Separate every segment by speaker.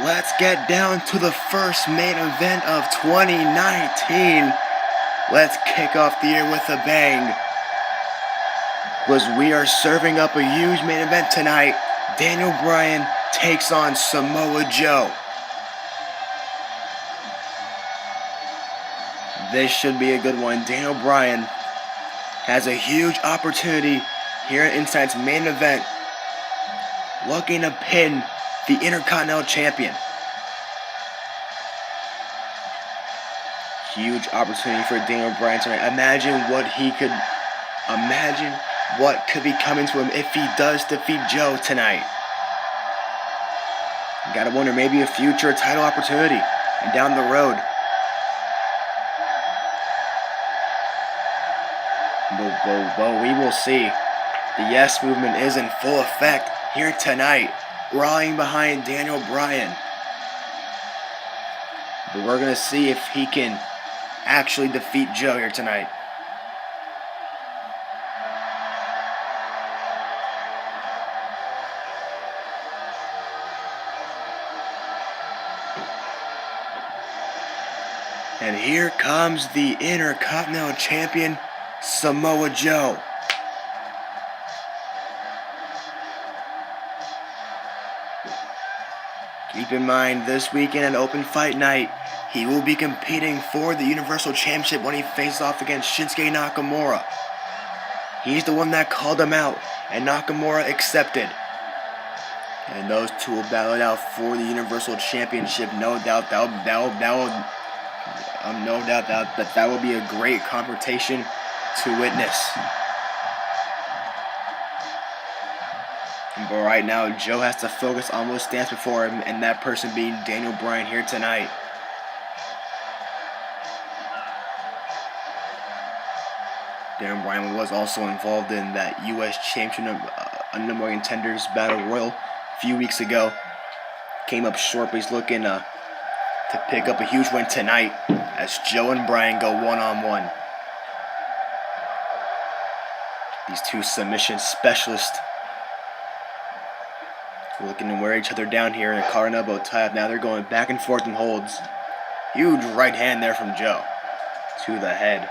Speaker 1: Let's get down to the first main event of 2019. Let's kick off the year with a bang. Because we are serving up a huge main event tonight. Daniel Bryan takes on Samoa Joe. This should be a good one. Daniel Bryan has a huge opportunity here in tonight's main event, looking to pin the Intercontinental Champion. Huge opportunity for Daniel Bryan tonight. Imagine what could be coming to him if he does defeat Joe tonight. You gotta wonder, maybe a future title opportunity and down the road. But we will see. The Yes Movement is in full effect here tonight, rallying behind Daniel Bryan. But we're going to see if he can actually defeat Joe here tonight. And here comes the Intercontinental Champion, Samoa Joe. Keep in mind, this weekend at Open Fight Night, he will be competing for the Universal Championship when he faces off against Shinsuke Nakamura. He's the one that called him out, and Nakamura accepted. And those two will battle it out for the Universal Championship. No doubt that will be a great confrontation to witness. But right now, Joe has to focus on what stands before him, and that person being Daniel Bryan here tonight. Daniel Bryan was also involved in that U.S. Championship number one contenders battle royal a few weeks ago. Came up short, but he's looking to pick up a huge win tonight as Joe and Bryan go one-on-one. These two submission specialists looking to wear each other down here in a collar and elbow tie-up. Now they're going back and forth in holds. Huge right hand there from Joe to the head.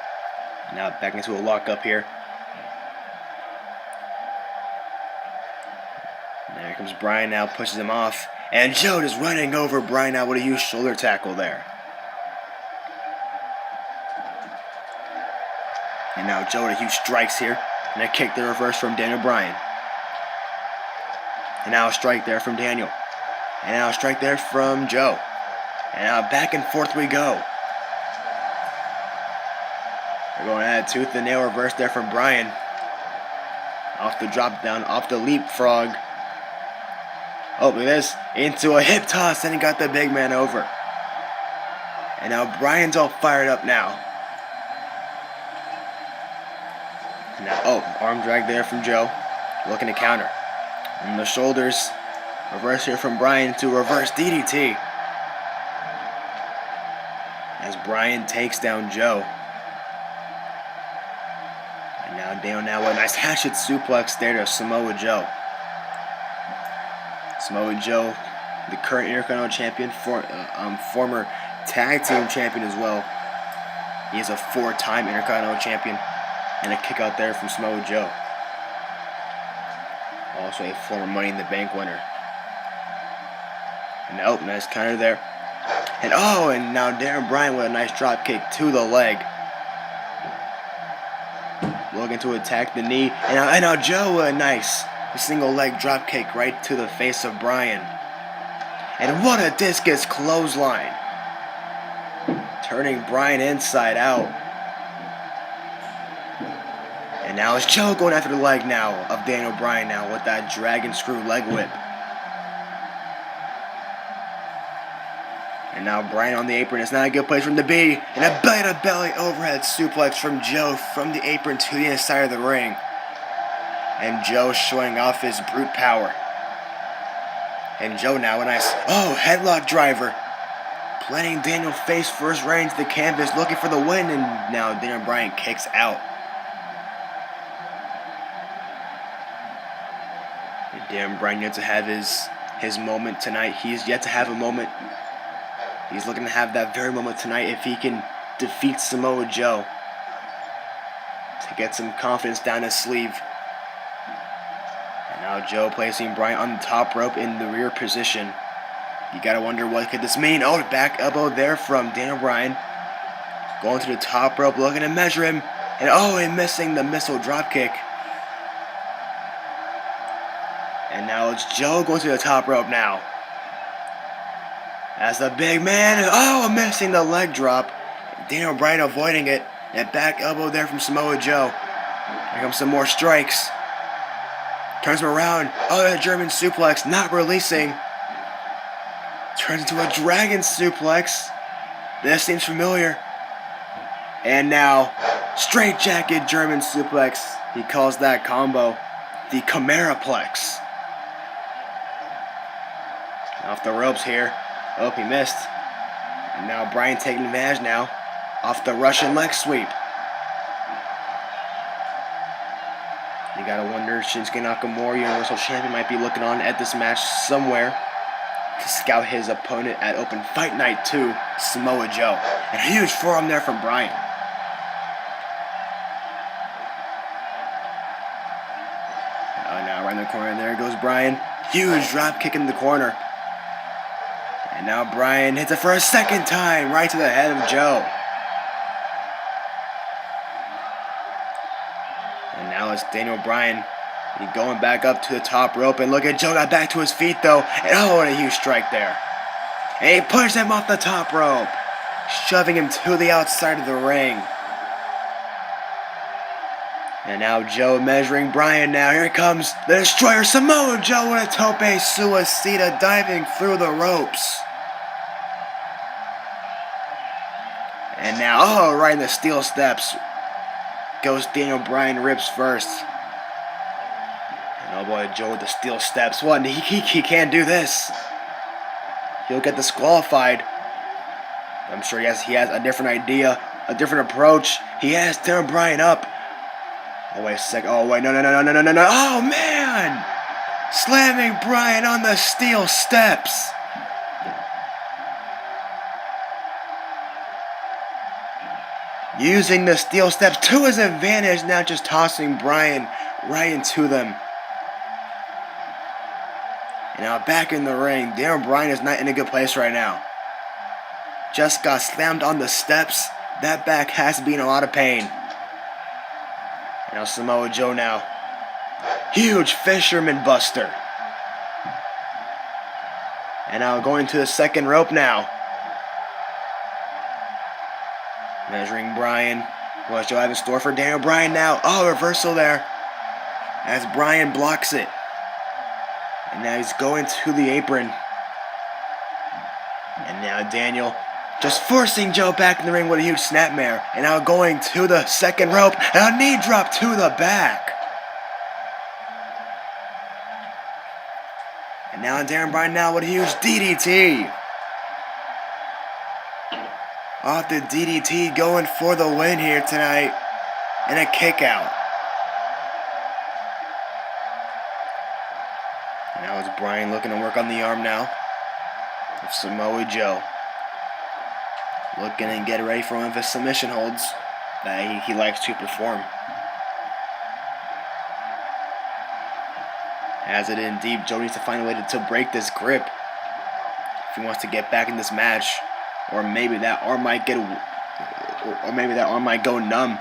Speaker 1: Now back into a lockup here. There comes Bryan now, pushes him off. And Joe just running over Bryan now with a huge shoulder tackle there. And now Joe with a huge strikes here. And a kick the reverse from Daniel Bryan. And now a strike there from Daniel. And now a strike there from Joe. And now back and forth we go. We're going at tooth and nail reverse there from Bryan. Off the drop down, off the leapfrog. Oh, look at this. Into a hip toss, and he got the big man over. And now Bryan's all fired up now. Now, arm drag there from Joe. Looking to counter. On the shoulders. Reverse here from Bryan to reverse DDT. As Bryan takes down Joe. And now Daniel with a nice hatchet suplex there to Samoa Joe. Samoa Joe, the current Intercontinental Champion, former Tag Team Champion as well. He is a 4-time Intercontinental Champion. And a kick out there from Samoa Joe. Also a former Money in the Bank winner. And nice counter there. And now Daniel Bryan with a nice drop kick to the leg. Looking to attack the knee. And now Joe with a nice single leg drop kick right to the face of Bryan. And what a discus clothesline. Turning Bryan inside out. And now it's Joe going after the leg now of Daniel Bryan now with that dragon screw leg whip. And now Bryan on the apron. It's not a good place for him to be. And a belly-to-belly overhead suplex from Joe from the apron to the inside of the ring. And Joe showing off his brute power. And Joe now a nice, headlock driver. Planting Daniel face first right into the canvas, looking for the win. And now Daniel Bryan kicks out. Daniel Bryan gets to have his his moment tonight. He's yet to have a moment. He's looking to have that very moment tonight if he can defeat Samoa Joe to get some confidence down his sleeve. And now Joe placing Bryan on the top rope in the rear position. You gotta wonder what could this mean. Oh, back elbow there from Daniel Bryan. Going to the top rope, looking to measure him. And oh, and missing the missile dropkick. And now it's Joe going to the top rope now. As the big man, oh, missing the leg drop. Daniel Bryan avoiding it. And back elbow there from Samoa Joe. Here comes some more strikes. Turns him around. Oh, the German suplex, not releasing. Turns into a dragon suplex. This seems familiar. And now, straight jacket German suplex. He calls that combo the Chimeraplex. Off the ropes here. Oh, he missed. And now Bryan taking advantage now. Off the Russian leg sweep. You gotta wonder, Shinsuke Nakamura, Universal Champion, might be looking on at this match somewhere to scout his opponent at Open Fight Night 2, Samoa Joe. And a huge forearm there from Bryan. Oh, now right in the corner, there goes Bryan. Huge drop kick in the corner. And now Bryan hits it for a second time, right to the head of Joe. And now it's Daniel Bryan. He's going back up to the top rope, and look at Joe got back to his feet though. And oh, what a huge strike there. And he pushes him off the top rope, shoving him to the outside of the ring. And now Joe measuring Bryan now. Here comes the Destroyer, Samoa Joe with a tope suicida, diving through the ropes. And now, oh, right in the steel steps goes Daniel Bryan, ribs first. And oh boy, Joe with the steel steps. What? He can't do this. He'll get disqualified. I'm sure he has a different idea, a different approach. He has Daniel Bryan up. Oh wait a second. Oh wait, no. Oh man! Slamming Bryan on the steel steps. Using the steel steps to his advantage, now just tossing Bryan right into them. And now back in the ring, Daniel Bryan is not in a good place right now. Just got slammed on the steps. That back has to be in a lot of pain. Now Samoa Joe now. Huge fisherman buster. And now going to the second rope now. Measuring Bryan. What's Joe have in store for Daniel Bryan now? Oh, reversal there. As Bryan blocks it. And now he's going to the apron. And now Daniel just forcing Joe back in the ring with a huge snapmare. And now going to the second rope. And a knee drop to the back. And now Daniel Bryan now with a huge DDT. Off the DDT, going for the win here tonight. And a kick out. And now it's Bryan looking to work on the arm now of Samoa Joe. Looking and get ready for one of his submission holds that he likes to perform. As it indeed, Joe needs to find a way to break this grip if he wants to get back in this match. Or maybe that arm might go numb.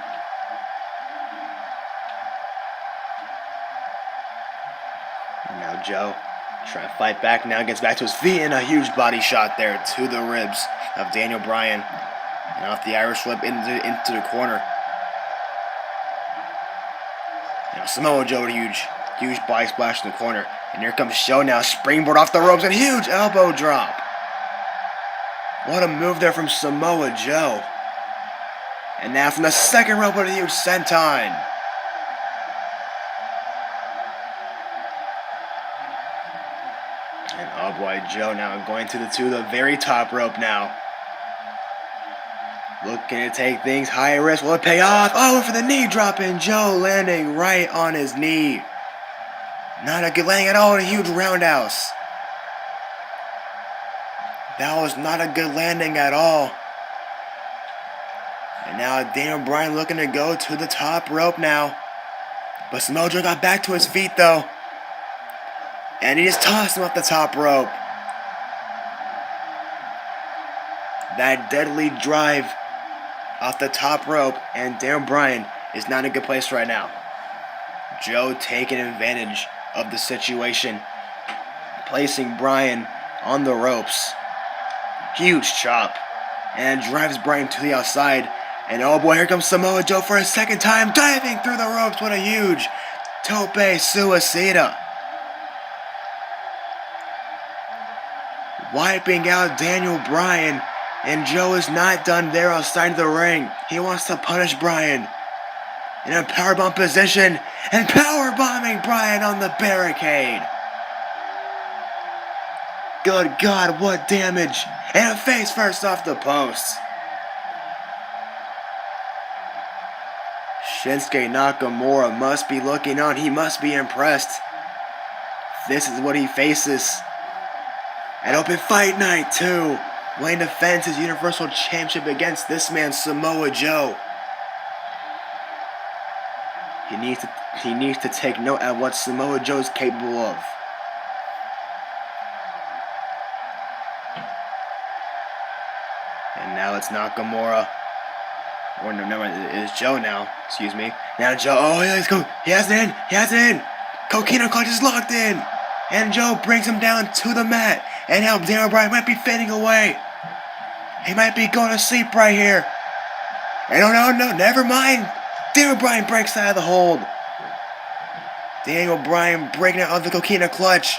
Speaker 1: And now Joe trying to fight back now, gets back to his feet, and a huge body shot there to the ribs of Daniel Bryan. And off the Irish whip into the corner. Now Samoa Joe with a huge body splash in the corner. And here comes Joe now, springboard off the ropes and huge elbow drop. What a move there from Samoa Joe. And now from the second rope with a huge senton. And oh boy, Joe now going to the very top rope now. Looking to take things high risk. Will it pay off? Oh, for the knee drop, and Joe landing right on his knee. Not a good landing at all, and a huge roundhouse. That was not a good landing at all. And now Daniel Bryan looking to go to the top rope now. But Samoa Joe got back to his feet though. And he just tossed him off the top rope. That deadly drive off the top rope, and Daniel Bryan is not in a good place right now. Joe taking advantage of the situation, placing Bryan on the ropes. Huge chop, and drives Bryan to the outside. And oh boy, here comes Samoa Joe for a second time, diving through the ropes. What a huge tope suicida. Wiping out Daniel Bryan, and Joe is not done there outside of the ring. He wants to punish Bryan in a powerbomb position, and powerbombing Bryan on the barricade. Good God, what damage. And a face first off the post. Shinsuke Nakamura must be looking on. He must be impressed. This is what he faces at Open Fight Night 2. Wayne defends his Universal Championship against this man, Samoa Joe. He needs to take note at what Samoa Joe is capable of. And now it's Nakamura. Or no, it's Joe now. Excuse me. Now Joe. Oh, let's go. He has it in. He has it in. Coquina Clutch is locked in. And Joe brings him down to the mat. And now Daniel Bryan might be fading away. He might be going to sleep right here. And no, never mind. Daniel Bryan breaks out of the hold. Daniel Bryan breaking out of the Coquina Clutch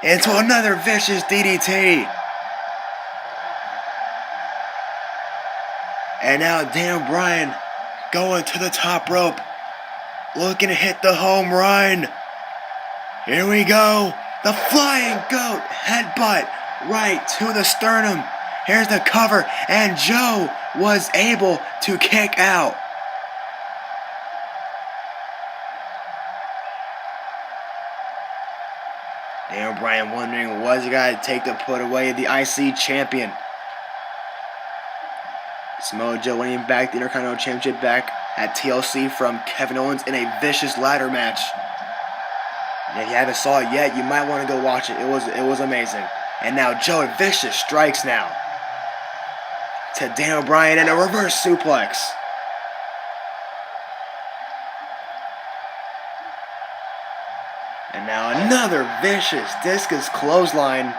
Speaker 1: into another vicious DDT. And now Daniel Bryan going to the top rope, looking to hit the home run. Here we go. The flying goat headbutt right to the sternum. Here's the cover, and Joe was able to kick out. Daniel Bryan wondering what's he got to take to put away the IC champion. Samoa Joe winning back the Intercontinental Championship back at TLC from Kevin Owens in a vicious ladder match. And if you haven't saw it yet, you might want to go watch it. It was amazing. And now Joe vicious strikes now to Daniel Bryan and a reverse suplex. And now another vicious discus clothesline.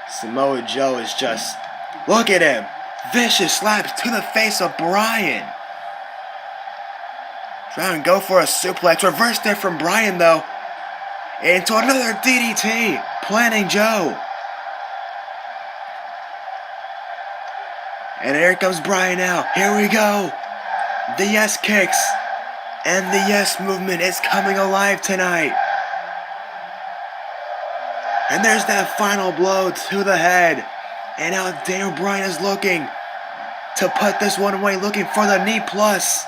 Speaker 1: Samoa Joe is just, look at him. Vicious slaps to the face of Bryan. Trying to go for a suplex. Reversed it from Bryan though. Into another DDT. Planning Joe. And here comes Bryan now. Here we go. The yes kicks. And the yes movement is coming alive tonight. And there's that final blow to the head. And now Daniel Bryan is looking to put this one away, looking for the knee plus.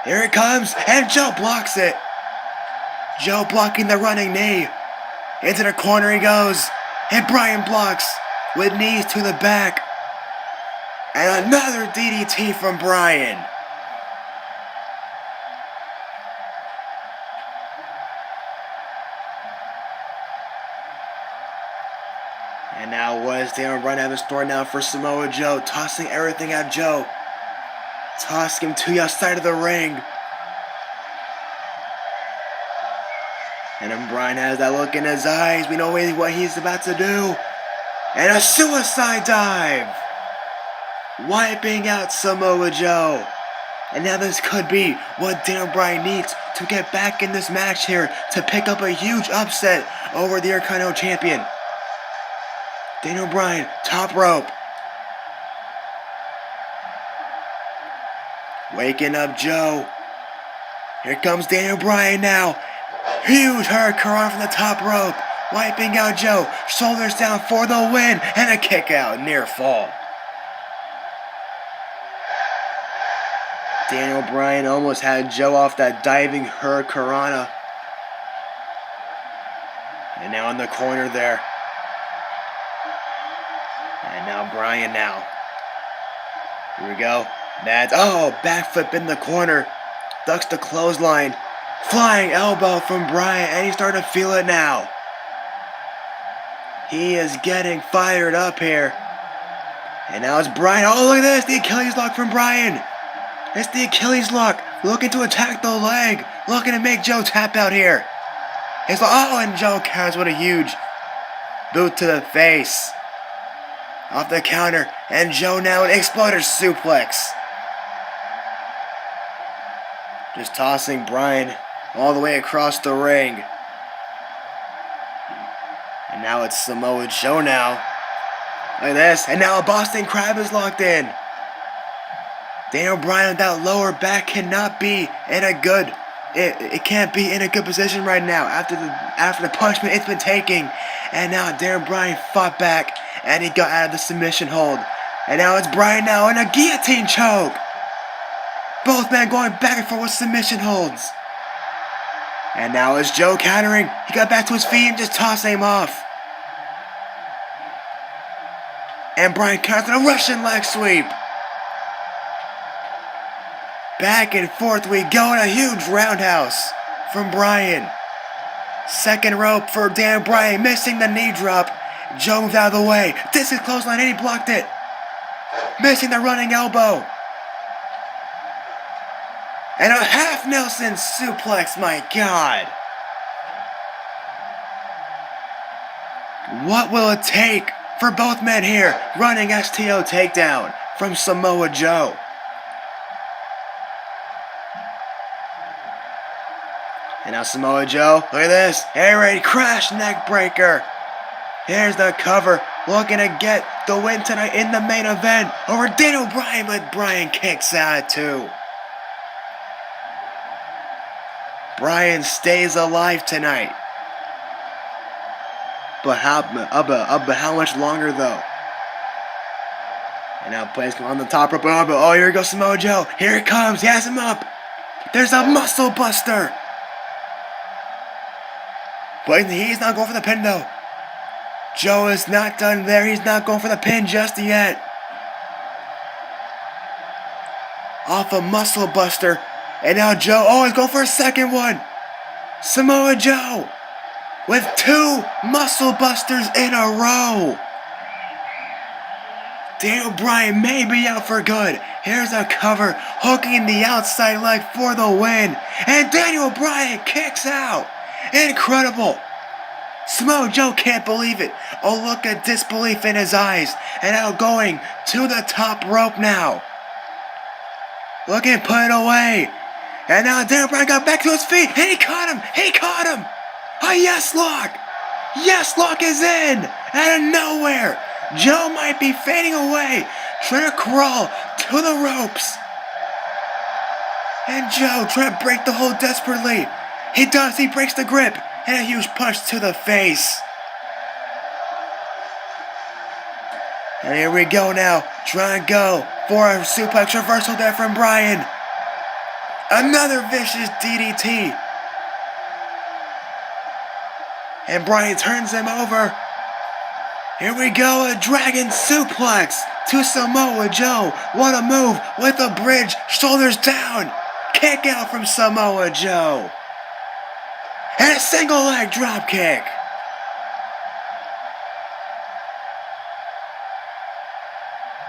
Speaker 1: Here it comes, and Joe blocks it. Joe blocking the running knee. Into the corner he goes, and Bryan blocks with knees to the back. And another DDT from Bryan. And now what does Daniel Bryan have in store now for Samoa Joe? Tossing everything at Joe. Tossing him to the outside of the ring. And then Bryan has that look in his eyes. We know what he's about to do. And a suicide dive. Wiping out Samoa Joe. And now this could be what Daniel Bryan needs to get back in this match here to pick up a huge upset over the Intercontinental Champion. Daniel Bryan, top rope. Waking up Joe. Here comes Daniel Bryan now. Huge hurricane from the top rope. Wiping out Joe. Shoulders down for the win. And a kick out. Near fall. Daniel Bryan almost had Joe off that diving hurricanrana. And now in the corner there. And now Bryan now. Here we go. That's, backflip in the corner. Ducks the clothesline. Flying elbow from Bryan, and he's starting to feel it now. He is getting fired up here. And now it's Bryan. Oh, look at this. The Achilles lock from Bryan. It's the Achilles lock. Looking to attack the leg. Looking to make Joe tap out here. It's like, and Joe counters with a huge boot to the face. Off the counter. And Joe now an exploder suplex. Just tossing Bryan all the way across the ring. And now it's Samoa Joe now. Look at this. And now a Boston Crab is locked in. Daniel Bryan with that lower back cannot be in a good... It can't be in a good position right now after the punishment it's been taking. And now Daniel Bryan fought back and he got out of the submission hold. And now it's Bryan now in a guillotine choke. Both men going back and forth with submission holds. And now it's Joe countering. He got back to his feet and just tossing him off. And Bryan counters with a Russian leg sweep. Back and forth we go in a huge roundhouse from Bryan. Second rope for Dan Bryan, missing the knee drop. Joe moved out of the way. This is clothesline and he blocked it. Missing the running elbow. And a half Nelson suplex, my God. What will it take for both men here? Running STO takedown from Samoa Joe. And now Samoa Joe, look at this. Air raid crash neck breaker. Here's the cover. Looking to get the win tonight in the main event over Daniel Bryan, but Bryan kicks out at 2. Bryan stays alive tonight. But how much longer though? And now plays come on the top rope. Oh, here goes Samoa Joe. Here it comes. He has him up. There's a muscle buster. But he's not going for the pin though. Joe is not done there. He's not going for the pin just yet. Off a muscle buster. And now Joe, he's going for a second one. Samoa Joe with 2 muscle busters in a row. Daniel Bryan may be out for good. Here's a cover, hooking the outside leg for the win. And Daniel Bryan kicks out. Incredible. Samoa Joe can't believe it. Oh, look at disbelief in his eyes. And now going to the top rope now. Looking to put it away. And now Daniel Bryan got back to his feet. And he caught him. He caught him. A yes lock. Yes lock is in. Out of nowhere. Joe might be fading away. Trying to crawl to the ropes. And Joe trying to break the hold desperately. He does. He breaks the grip. And a huge punch to the face. And here we go now. Trying to go for a suplex reversal there from Bryan. Another vicious DDT. And Bryan turns him over. Here we go. A dragon suplex to Samoa Joe. What a move with a bridge. Shoulders down. Kick out from Samoa Joe. And a single leg drop kick.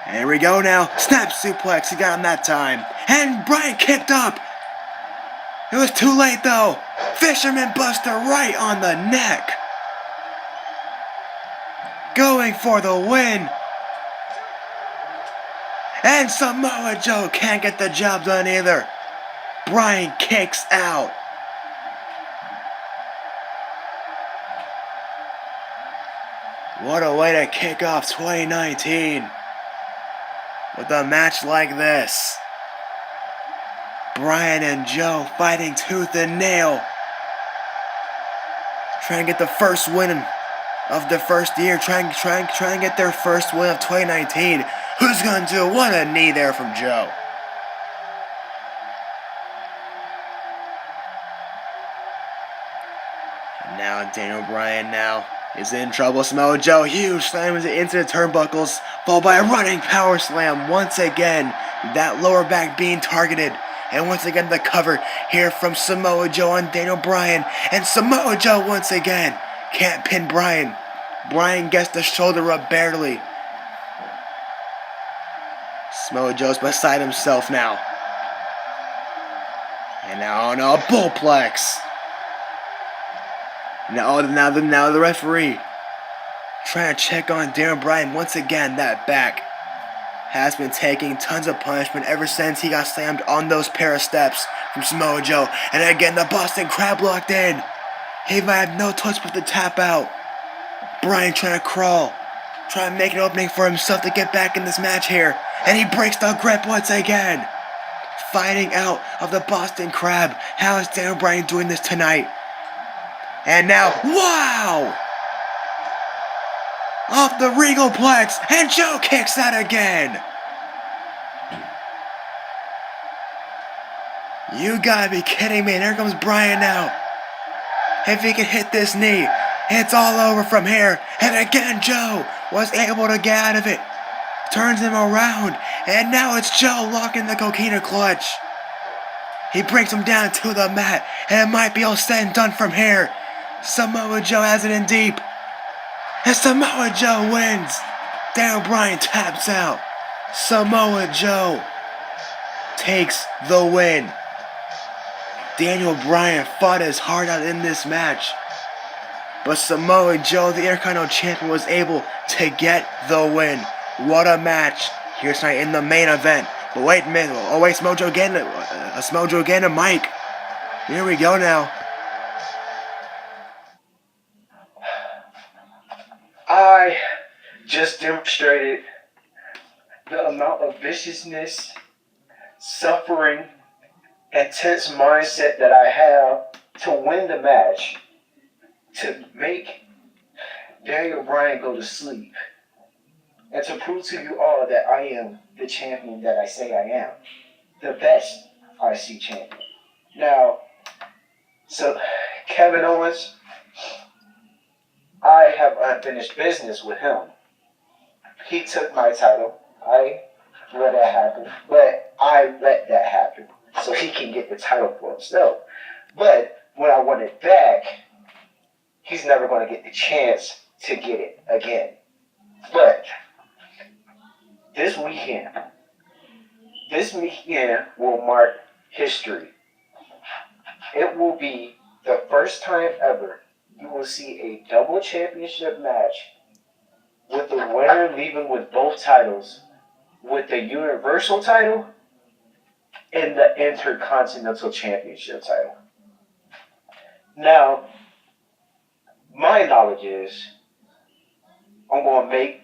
Speaker 1: And here we go now. Snap suplex. He got him that time. And Bryan kicked up. It was too late though. Fisherman buster right on the neck. Going for the win. And Samoa Joe can't get the job done either. Bryan kicks out. What a way to kick off 2019 with a match like this. Bryan and Joe fighting tooth and nail. Trying to get the first win of the first year. Trying to get their first win of 2019. Who's going to do it? What a knee there from Joe. And now Daniel Bryan now is in trouble. Samoa Joe, huge slam into the turnbuckles, followed by a running power slam once again. That lower back being targeted. And once again the cover here from Samoa Joe on Daniel Bryan. And Samoa Joe once again can't pin Bryan. Bryan gets the shoulder up barely. Samoa Joe's beside himself now. And now on a bullplex. Now the referee trying to check on Daniel Bryan once again. That back has been taking tons of punishment ever since he got slammed on those pair of steps from Samoa Joe. And again, the Boston Crab locked in. He might have no choice but to tap out. Bryan trying to crawl, trying to make an opening for himself to get back in this match here. And he breaks the grip once again. Fighting out of the Boston Crab. How is Daniel Bryan doing this tonight? And now, wow! Off the Regalplex, and Joe kicks that again. You gotta be kidding me. And here comes Bryan now. If he can hit this knee, it's all over from here. And again, Joe was able to get out of it. Turns him around, and now it's Joe locking the coquina clutch. He brings him down to the mat, and it might be all said and done from here. Samoa Joe has it in deep. And Samoa Joe wins. Daniel Bryan taps out. Samoa Joe takes the win. Daniel Bryan fought his heart out in this match. But Samoa Joe, the Intercontinental Champion, was able to get the win. What a match here tonight in the main event. But wait a minute. Oh, wait, Samoa Joe again to Mike. Here we go now.
Speaker 2: I just demonstrated the amount of viciousness, suffering, and tense mindset that I have to win the match, to make Daniel Bryan go to sleep, and to prove to you all that I am the champion that I say I am, the best IC champion. Now, so Kevin Owens, I have unfinished business with him. He took my title. I let that happen. But I let that happen so he can get the title for himself. But when I want it back, he's never going to get the chance to get it again. But this weekend will mark history. It will be the first time ever you will see a double championship match with the winner leaving with both titles, with the Universal title and the Intercontinental Championship title. Now, my knowledge is I'm going to make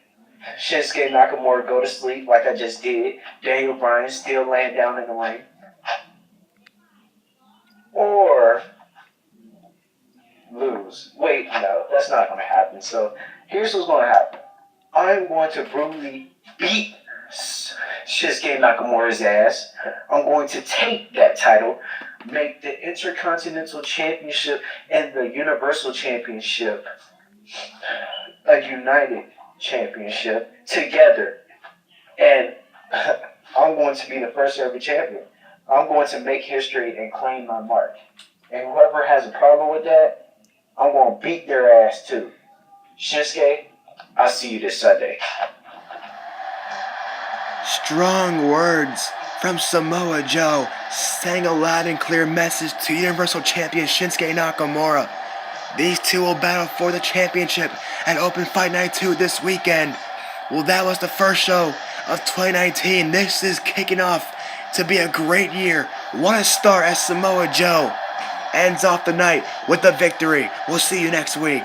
Speaker 2: Shinsuke Nakamura go to sleep like I just did. Daniel Bryan still laying down in the ring. Or lose. Wait, no, that's not going to happen. So here's what's going to happen. I'm going to brutally beat Shinsuke Nakamura's ass. I'm going to take that title, make the Intercontinental Championship and the Universal Championship a united championship together. And I'm going to be the first ever champion. I'm going to make history and claim my mark. And whoever has a problem with that, I'm going to beat their ass too. Shinsuke, I'll see you this Sunday.
Speaker 1: Strong words from Samoa Joe, sending a loud and clear message to Universal Champion Shinsuke Nakamura. These two will battle for the championship at Open Fight Night 2 this weekend. Well, that was the first show of 2019. This is kicking off to be a great year. What a start as Samoa Joe ends off the night with the victory. We'll see you next week.